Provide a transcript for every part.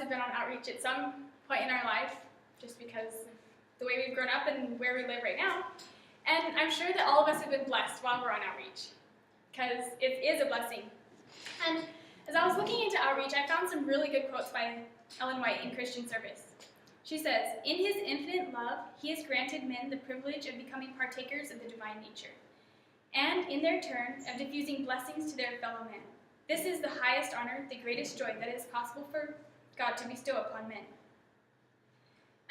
have been on outreach at some point in our life, just because of the way we've grown up and where we live right now. And I'm sure that all of us have been blessed while we're on outreach, because it is a blessing. And as I was looking into outreach, I found some really good quotes by Ellen White in Christian Service. She says, "In his infinite love, he has granted men the privilege of becoming partakers of the divine nature, and in their turn, of diffusing blessings to their fellow men. This is the highest honor, the greatest joy that is possible for God to bestow upon men."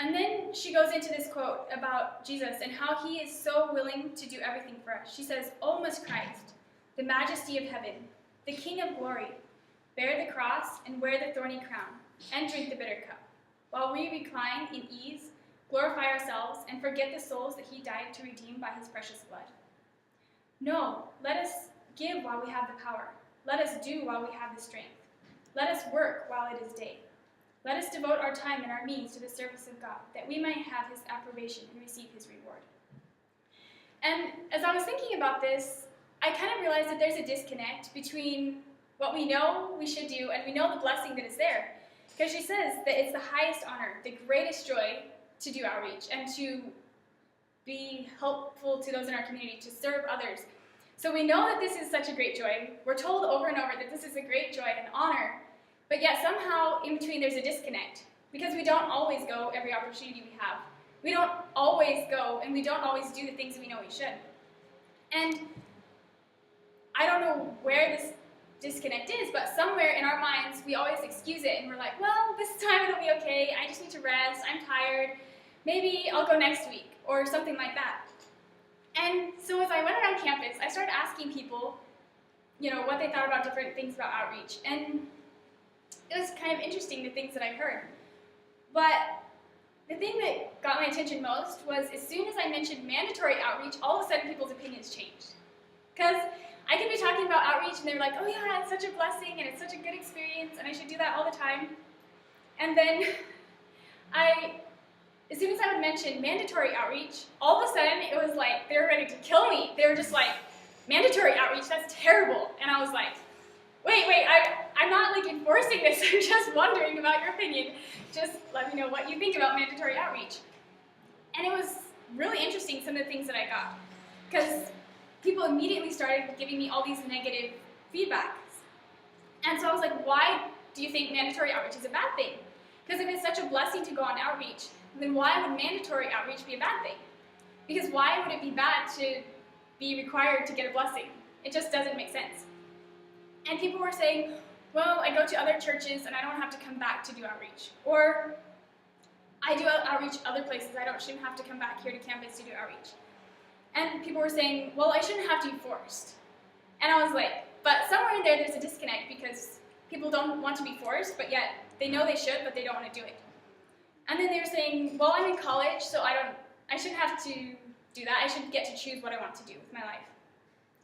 And then she goes into this quote about Jesus and how he is so willing to do everything for us. She says, "O most Christ, the majesty of heaven, the King of glory, bear the cross and wear the thorny crown, and drink the bitter cup, while we recline in ease, glorify ourselves, and forget the souls that he died to redeem by his precious blood. No, let us give while we have the power. Let us do while we have the strength. Let us work while it is day. Let us devote our time and our means to the service of God, that we might have his approbation and receive his reward." And as I was thinking about this, I kind of realized that there's a disconnect between what we know we should do and we know the blessing that is there. Because she says that it's the highest honor, the greatest joy to do outreach and to be helpful to those in our community, to serve others. So we know that this is such a great joy. We're told over and over that this is a great joy and honor, but yet somehow in between there's a disconnect, because we don't always go every opportunity we have. We don't always go, and we don't always do the things that we know we should. And I don't know where this disconnect is, but somewhere in our minds we always excuse it, and we're like, well, this time it'll be okay, I just need to rest, I'm tired, maybe I'll go next week, or something like that. And so as I went around campus, I started asking people, what they thought about different things about outreach, and it was kind of interesting, the things that I heard. But the thing that got my attention most was as soon as I mentioned mandatory outreach, all of a sudden people's opinions changed. Because I could be talking about outreach and they're like, oh yeah, it's such a blessing and it's such a good experience and I should do that all the time. And then as soon as I would mention mandatory outreach, all of a sudden it was like they were ready to kill me. They were just like, mandatory outreach, that's terrible. And I was like, wait, I'm not like enforcing this, I'm just wondering about your opinion. Just let me know what you think about mandatory outreach. And it was really interesting, some of the things that I got, because people immediately started giving me all these negative feedbacks. And so I was like, why do you think mandatory outreach is a bad thing? Because if it's such a blessing to go on outreach, then why would mandatory outreach be a bad thing? Because why would it be bad to be required to get a blessing? It just doesn't make sense. And people were saying, well, I go to other churches and I don't have to come back to do outreach. Or I do outreach other places, I shouldn't have to come back here to campus to do outreach. And people were saying, well, I shouldn't have to be forced. And I was like, but somewhere in there's a disconnect, because people don't want to be forced, but yet they know they should, but they don't want to do it. And then they were saying, well, I'm in college, so I shouldn't have to do that. I should get to choose what I want to do with my life.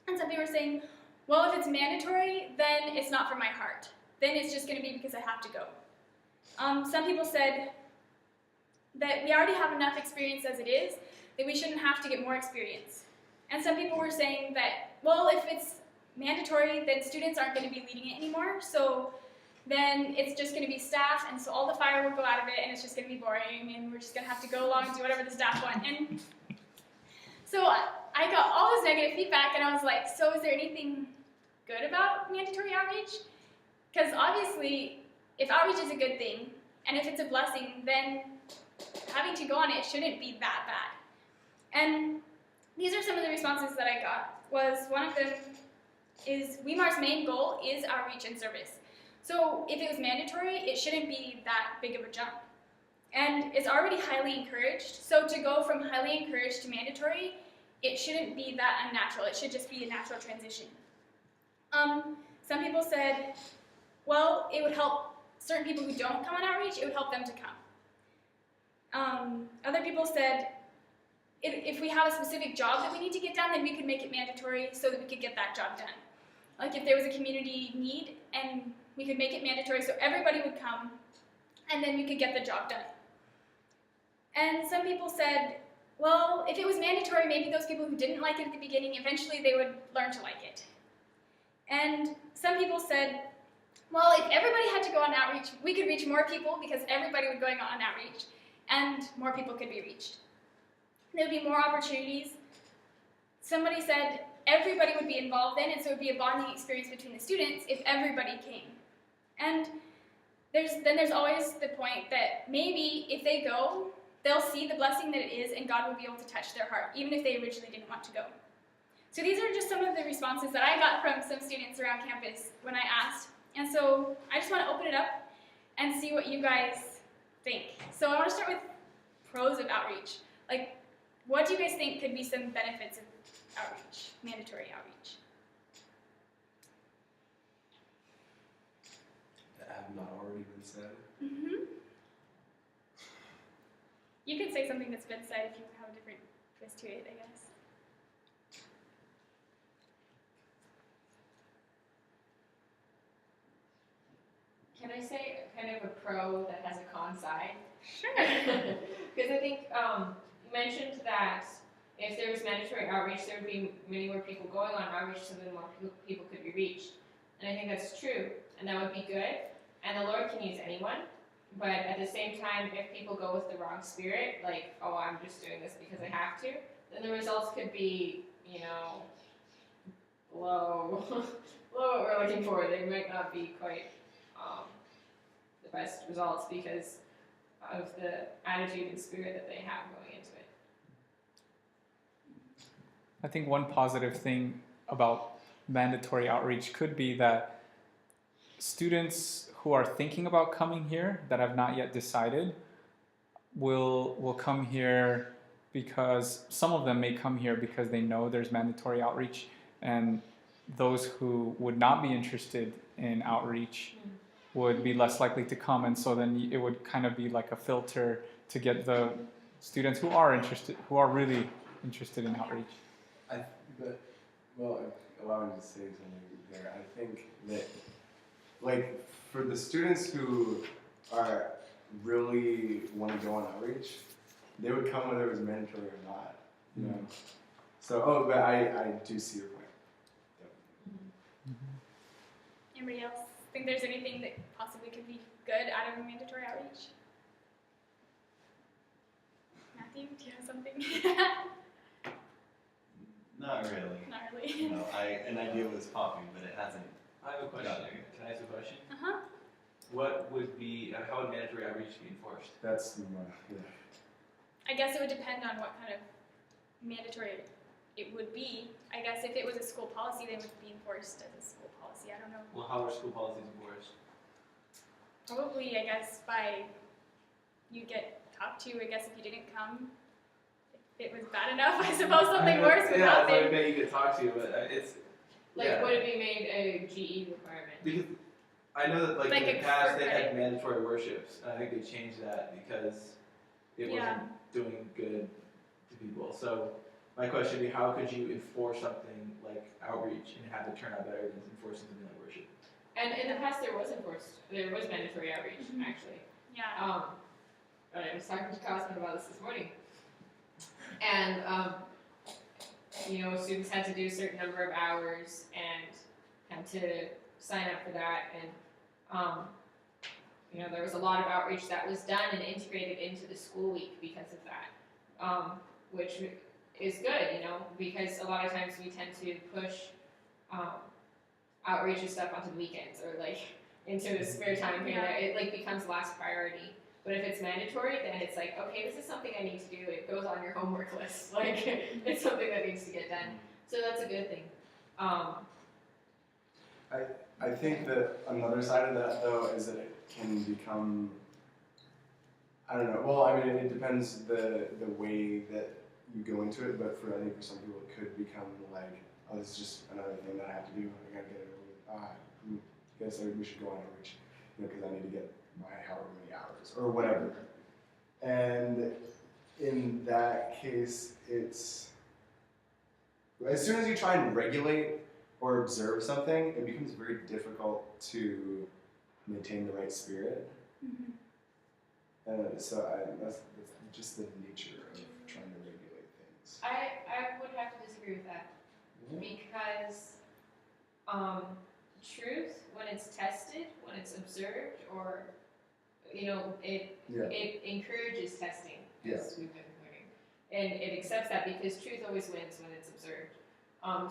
And some people were saying, well, if it's mandatory, then it's not for my heart. Then it's just going to be because I have to go. Some people said that we already have enough experience as it is, that we shouldn't have to get more experience. And some people were saying that, well, if it's mandatory, then students aren't going to be leading it anymore, so then it's just going to be staff, and so all the fire will go out of it, and it's just going to be boring, and we're just going to have to go along and do whatever the staff want. And so I got all this negative feedback, and I was like, so is there anything good about mandatory outreach? Because obviously, if outreach is a good thing, and if it's a blessing, then having to go on it shouldn't be that bad. And these are some of the responses that I got. One of them is, WeMar's main goal is outreach and service. So if it was mandatory, it shouldn't be that big of a jump. And it's already highly encouraged, so to go from highly encouraged to mandatory, it shouldn't be that unnatural. It should just be a natural transition. Some people said, well, it would help certain people who don't come on outreach, it would help them to come. Other people said, if we have a specific job that we need to get done, then we could make it mandatory so that we could get that job done. Like if there was a community need, and we could make it mandatory so everybody would come, and then we could get the job done. And some people said, well, if it was mandatory, maybe those people who didn't like it at the beginning, eventually they would learn to like it. And some people said, Well, if everybody had to go on outreach, we could reach more people because everybody would be going on outreach, and more people could be reached. There would be more opportunities. Somebody said everybody would be involved in, and so it would be a bonding experience between the students if everybody came. And there's always the point that maybe if they go, they'll see the blessing that it is, and God will be able to touch their heart, even if they originally didn't want to go. So these are just some of the responses that I got from some students around campus when I asked. And so I just want to open it up and see what you guys think. So I want to start with pros of outreach. Like, what do you guys think could be some benefits of outreach, mandatory outreach? That have not already been said. Mm-hmm. You could say something that's been said if you have a different twist to it, I guess. Can I say kind of a pro that has a con side? Sure. Because I think you mentioned that if there was mandatory outreach, there would be many more people going on outreach, so then more people could be reached. And I think that's true, and that would be good. And the Lord can use anyone, but at the same time, if people go with the wrong spirit, like, oh, I'm just doing this because I have to, then the results could be, you know, below what we're looking for. They might not be quite the best results because of the attitude and spirit that they have going into it. I think one positive thing about mandatory outreach could be that students who are thinking about coming here that have not yet decided will come here because some of them may come here because they know there's mandatory outreach, and those who would not be interested in outreach would be less likely to come, and so then it would kind of be like a filter to get the students who are really interested in outreach. Allow me to say something there. I think that, like, for the students who are really want to go on outreach, they would come whether it was mandatory or not. You know. So, but I do see your point. Yep. Anybody else think there's anything that possibly could be good out of a mandatory outreach? Matthew, do you have something? Not really. Not really. You know, an idea was popping, but it hasn't. I have a question. got there. Can I ask a question? Uh-huh. What would be, how would mandatory outreach be enforced? That's the one. Yeah. I guess it would depend on what kind of mandatory it would be. I guess if it was a school policy, then it would be enforced as a school policy. I don't know. Well, how are school policies enforced? Probably, I guess, by you get talked to. I guess if you didn't come, if it was bad enough, I suppose something worse would Yeah, happen. I bet you could talk to, but it's Like, yeah. would it be made a GE requirement? Because I know that, like Like in a the past, for they credit. had mandatory worships, and I think they changed that because it Yeah. wasn't doing good to people. So my question would be, how could you enforce something like outreach and have it turn out better than enforcing something like worship? And in the past, there was mandatory outreach, Mhm. actually. Yeah. I was talking to Cosmin about this morning. And, you know, students had to do a certain number of hours and had to sign up for that. And, you know, there was a lot of outreach that was done and integrated into the school week because of that, which is good, you know, because a lot of times we tend to push outreach and stuff onto the weekends or, like, into the spare time here. Yeah. It, like, becomes last priority. But if it's mandatory, then it's like, okay, this is something I need to do. It goes on your homework list. Like, it's something that needs to get done. So that's a good thing. I think that another side of that, though, is that it can become, I don't know, well, I mean, it depends the way that you go into it, but I think for some people it could become like, oh, this is just another thing that I have to do, I gotta get it over with. I guess we should go on outreach, you know, because I need to get my however many hours, or whatever. And in that case, it's, as soon as you try and regulate or observe something, it becomes very difficult to maintain the right spirit. Mm-hmm. So that's just the nature of trying to regulate things. I would have to disagree with that because truth when it's tested, when it's observed, or it Yeah. it encourages testing, Yeah. as we've been learning, and it accepts that because truth always wins when it's observed.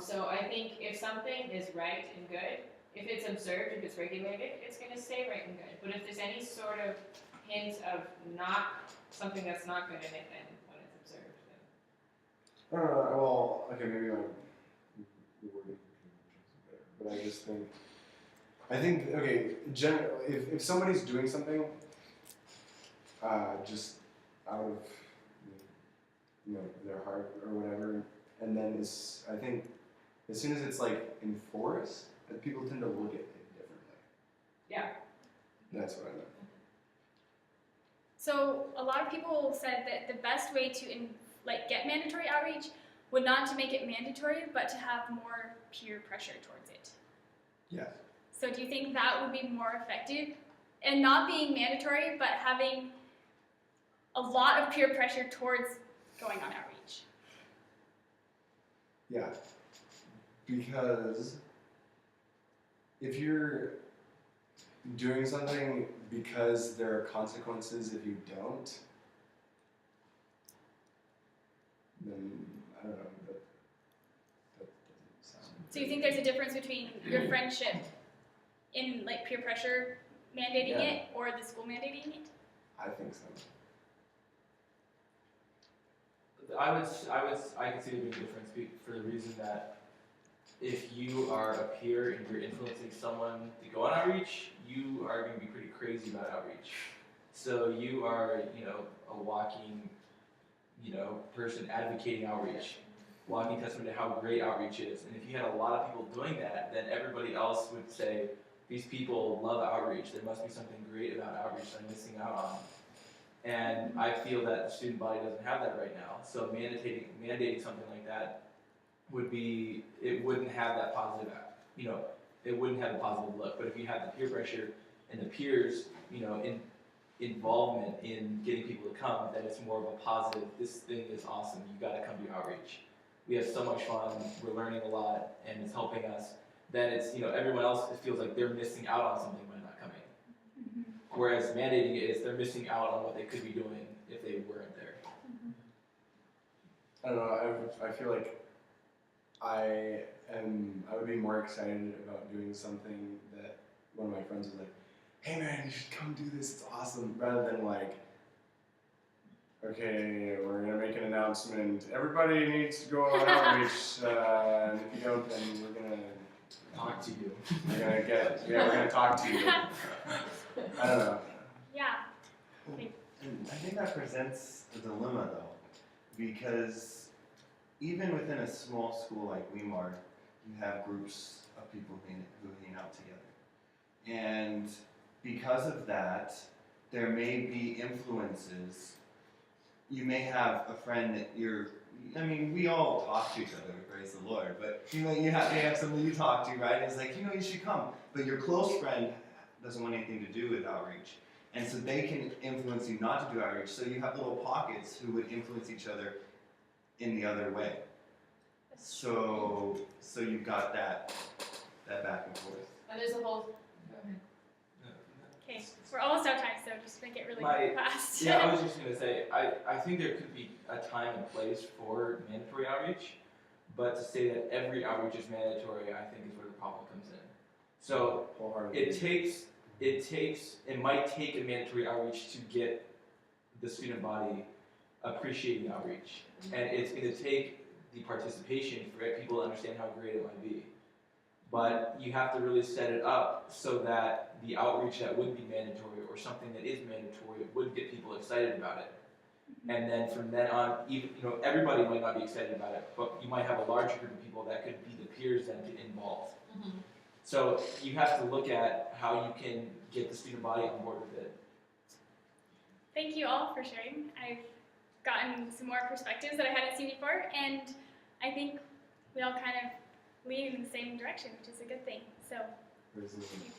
So I think if something is right and good, if it's observed, if it's regulated, it's going to stay right and good. But if there's any sort of hint of not something that's not good in it, then when it's observed, then Well, okay, maybe my wording is better, but I just think, okay, generally, if somebody's doing something, just out of, their heart or whatever, and then I think, as soon as it's like enforced, that people tend to look at it differently. Yeah. That's what I meant. So a lot of people said that the best way to get mandatory outreach would not to make it mandatory, but to have more peer pressure towards it. Yes. So do you think that would be more effective? And not being mandatory, but having a lot of peer pressure towards going on outreach. Yeah. Because if you're doing something because there are consequences if you don't, then I don't know, that doesn't sound. So you think there's a difference between your friendship in peer pressure mandating Yeah. it or the school mandating it? I think so. I can see there being a difference for the reason that if you are a peer and you're influencing someone to go on outreach, you are going to be pretty crazy about outreach. So you are, a walking, person advocating outreach, walking testament to how great outreach is. And if you had a lot of people doing that, then everybody else would say, these people love outreach. There must be something great about outreach that I'm missing out on. And I feel that the student body doesn't have that right now. So mandating something like that it wouldn't have that positive, it wouldn't have a positive look. But if you have the peer pressure and the peers, involvement in getting people to come, then it's more of a positive, this thing is awesome, you gotta come to outreach. We have so much fun, we're learning a lot, and it's helping us. Then it's, everyone else, it feels like they're missing out on something by not coming. Mm-hmm. Whereas mandating it is they're missing out on what they could be doing if they weren't there. I don't know, I feel like I would be more excited about doing something that one of my friends was like, hey man, you should come do this, it's awesome, rather than okay, we're gonna make an announcement, everybody needs to go on outreach, and if you don't, then we're gonna Talk to you. we're gonna talk to you. I don't know. Yeah. And I think that presents a dilemma though, because even within a small school like Weimar, you have groups of people who hang out together. And because of that, there may be influences. You may have a friend that we all talk to each other, praise the Lord, but you have somebody you talk to, right? It's like, you should come. But your close friend doesn't want anything to do with outreach. And so they can influence you not to do outreach. So you have little pockets who would influence each other in the other way. So you've got that back and forth. and there's a whole. Go ahead. Okay. We're almost out of time, so just make it really fast. Yeah, I was just going to say, I think there could be a time and place for mandatory outreach, but to say that every outreach is mandatory, I think is where the problem comes in. So it might take a mandatory outreach to get the student body appreciating outreach. And it's going to take the participation for people to understand how great it might be. But you have to really set it up so that the outreach that would be mandatory or something that is mandatory would get people excited about it. And then from then on, even everybody might not be excited about it, but you might have a larger group of people that could be the peers then get involved. Mm-hmm. So you have to look at how you can get the student body on board with it. Thank you all for sharing. I've gotten some more perspectives that I hadn't seen before, and I think we all kind of lean in the same direction, which is a good thing. So, There's thank you.